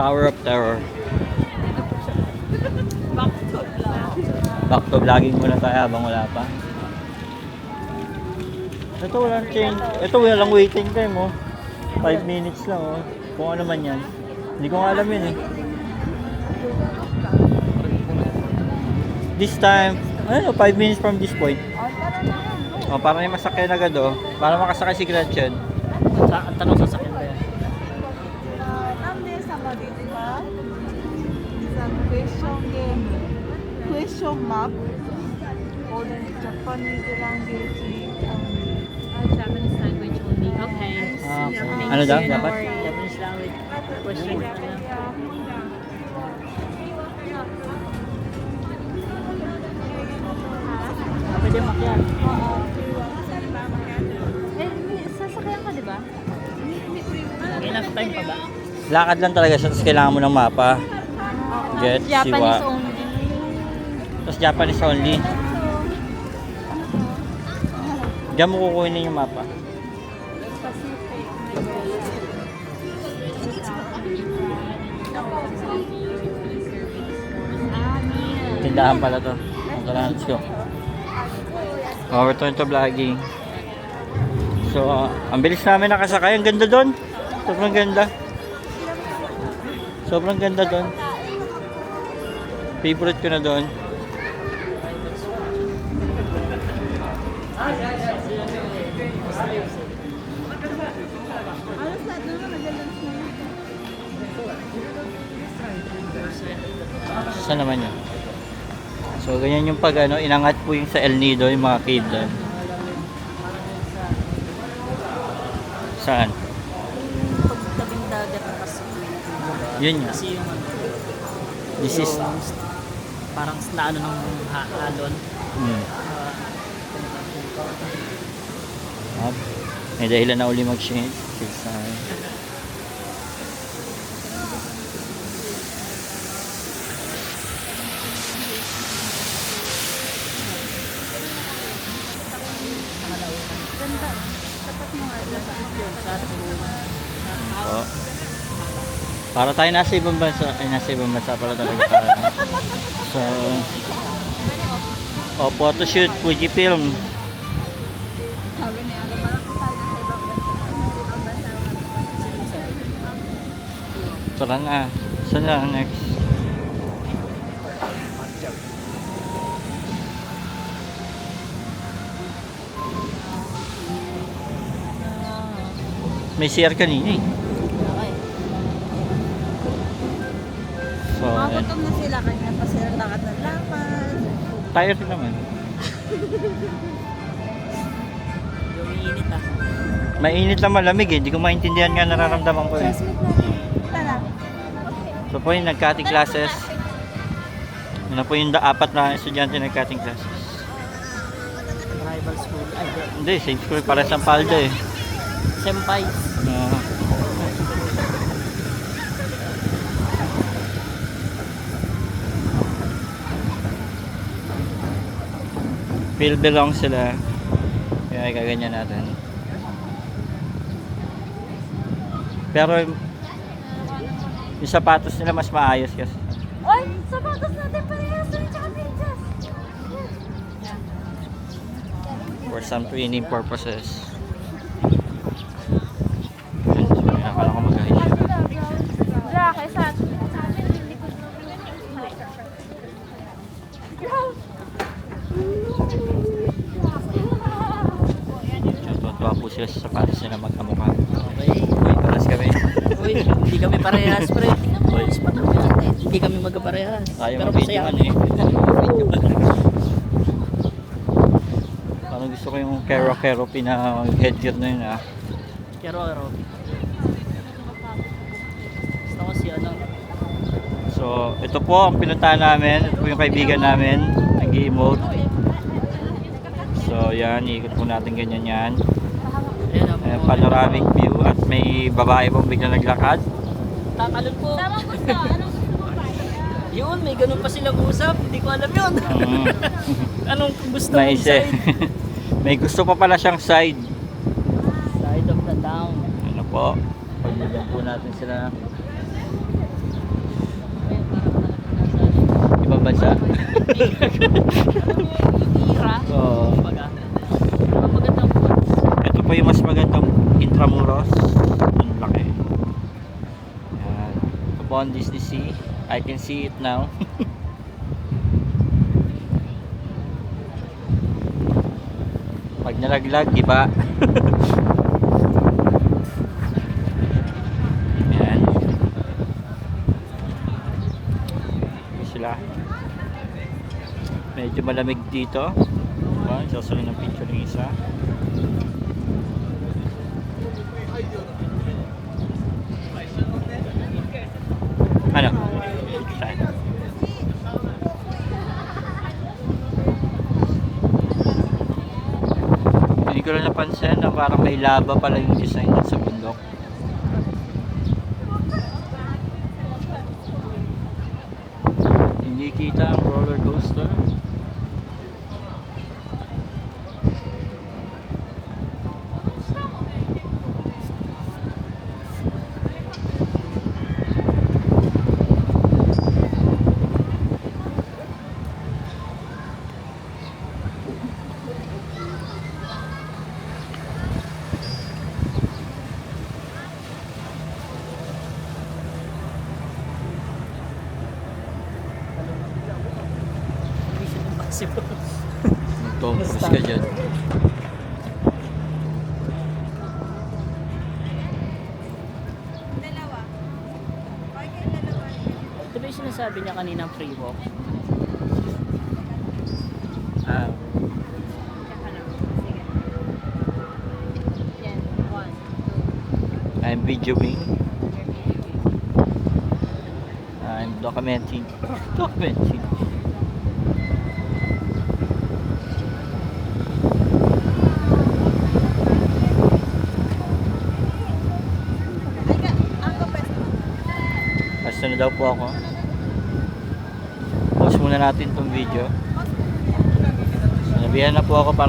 Tower of Terror. Back to vlog. Back to vlogging muna tayo habang wala pa. Ito walang change. Ito walang waiting time oh. 5 minutes lang oh. Kung ano man yan. Hindi ko nga alam yun eh. This time, ano, 5 minutes from this point. Oh, para may masakyan agad oh. Para makasakay si Gretchen. Ang tanong sa sakyan ba yan? Sama dito ba? Isang question game. Question map. Or Japanese language. Japanese language only. Okay. Ano daw? Dapat? Japanese language. Question na lang. Pwede makyat. Sasakyan ka, di ba? Enough time pa ba? Lakad lang talaga siya, tapos kailangan mo ng mapa. Get, Japanese siwa. only. Tapos Japanese only. Diyan mo kukunin yung mapa. Tindahan pala to. Ito na, let's go. Return to vlogging. So, ang bilis namin nakasakay. Ang ganda doon. Sobrang ganda. Sobrang ganda doon. Favorite ko na doon. Saan naman yun? So, ganyan yung pag ano, inangat po yung sa El Nido, yung mga cave doon. Saan? Pagtabing dagat na kasi. Yun yun. Kasi yung This is... parang naano ng halon. May dahilan na uli mag-change. Oh. Para tayo nasa ibang bansa. Ay, nasa ibang bansa pala talaga tayo. So, photoshoot, Fujifilm. Tara na. Saan na next? May CR kanina eh. So, ayan. Magutom na sila. Kanina pa sila lakad ng lakad. Tired din naman. Yung init ah. Mainit lang malamig eh. Hindi ko maintindihan nga nararamdaman ko eh. Tara. So po yung nag-cutting classes. Yun na po yung apat na estudyante nag-cutting classes. Rival school. Ay, Hindi, same school para sa Paldo eh. senpai. Feel belong sila. Kaya kaganyan natin. Pero yung sapatos nila mas maayos kasi. Oy! Sapatos natin parehas! Tsaka pinchas! For some training purposes. Akala ko mag-ayos. Wala, kaysa sa atin, hindi ko Tuwa po sila sa sapatos nila magkamukha. Okay. Uy, paras kami. Uy, hindi kami parehas, pre. Uy, hindi kami magkaparehas. Tayo Pero mabidyohan masaya. eh. Parang gusto ko yung Kero pina headgear na yun ah. Kero. Gusto ko si ano. So, ito po ang pinuntahan namin. Ito po yung kaibigan namin. Nag-emote. So, yan. Iikot po natin ganyan yan. Ayan, Panoramic view at may babae pong bigla naglakad. tatalon po. Tama po sa anong Yun, may ganun pa silang usap. Hindi ko alam yun. Anong gusto mong Nice eh. side? May gusto pa pala siyang side. Side of the town. Ano po? Pagbigyan po natin sila. Ira. Oo. Kumbaga. Ang magandang buwan. Ito pa yung mas magandang Intramuros. Ang laki. Yan. Upon Disney Sea. I can see it now. Pag nalaglag, di ba? Yan. Yan sila. Medyo malamig dito. Diba? Sasalan ng picture ng isa. Ano? Saan? Hindi ko lang napansin na parang may lava pala yung design dun sa bundok. Hindi kita ang roller coaster. Mission Impossible. Tom Cruise ka dyan. Ito ba yung sinasabi niya kaninang free walk? Ah, Yan, 1, 2. I'm videoing. I'm documenting. Documenting. Basta na daw po ako. Pause muna natin tong video. Sinabihan na po ako para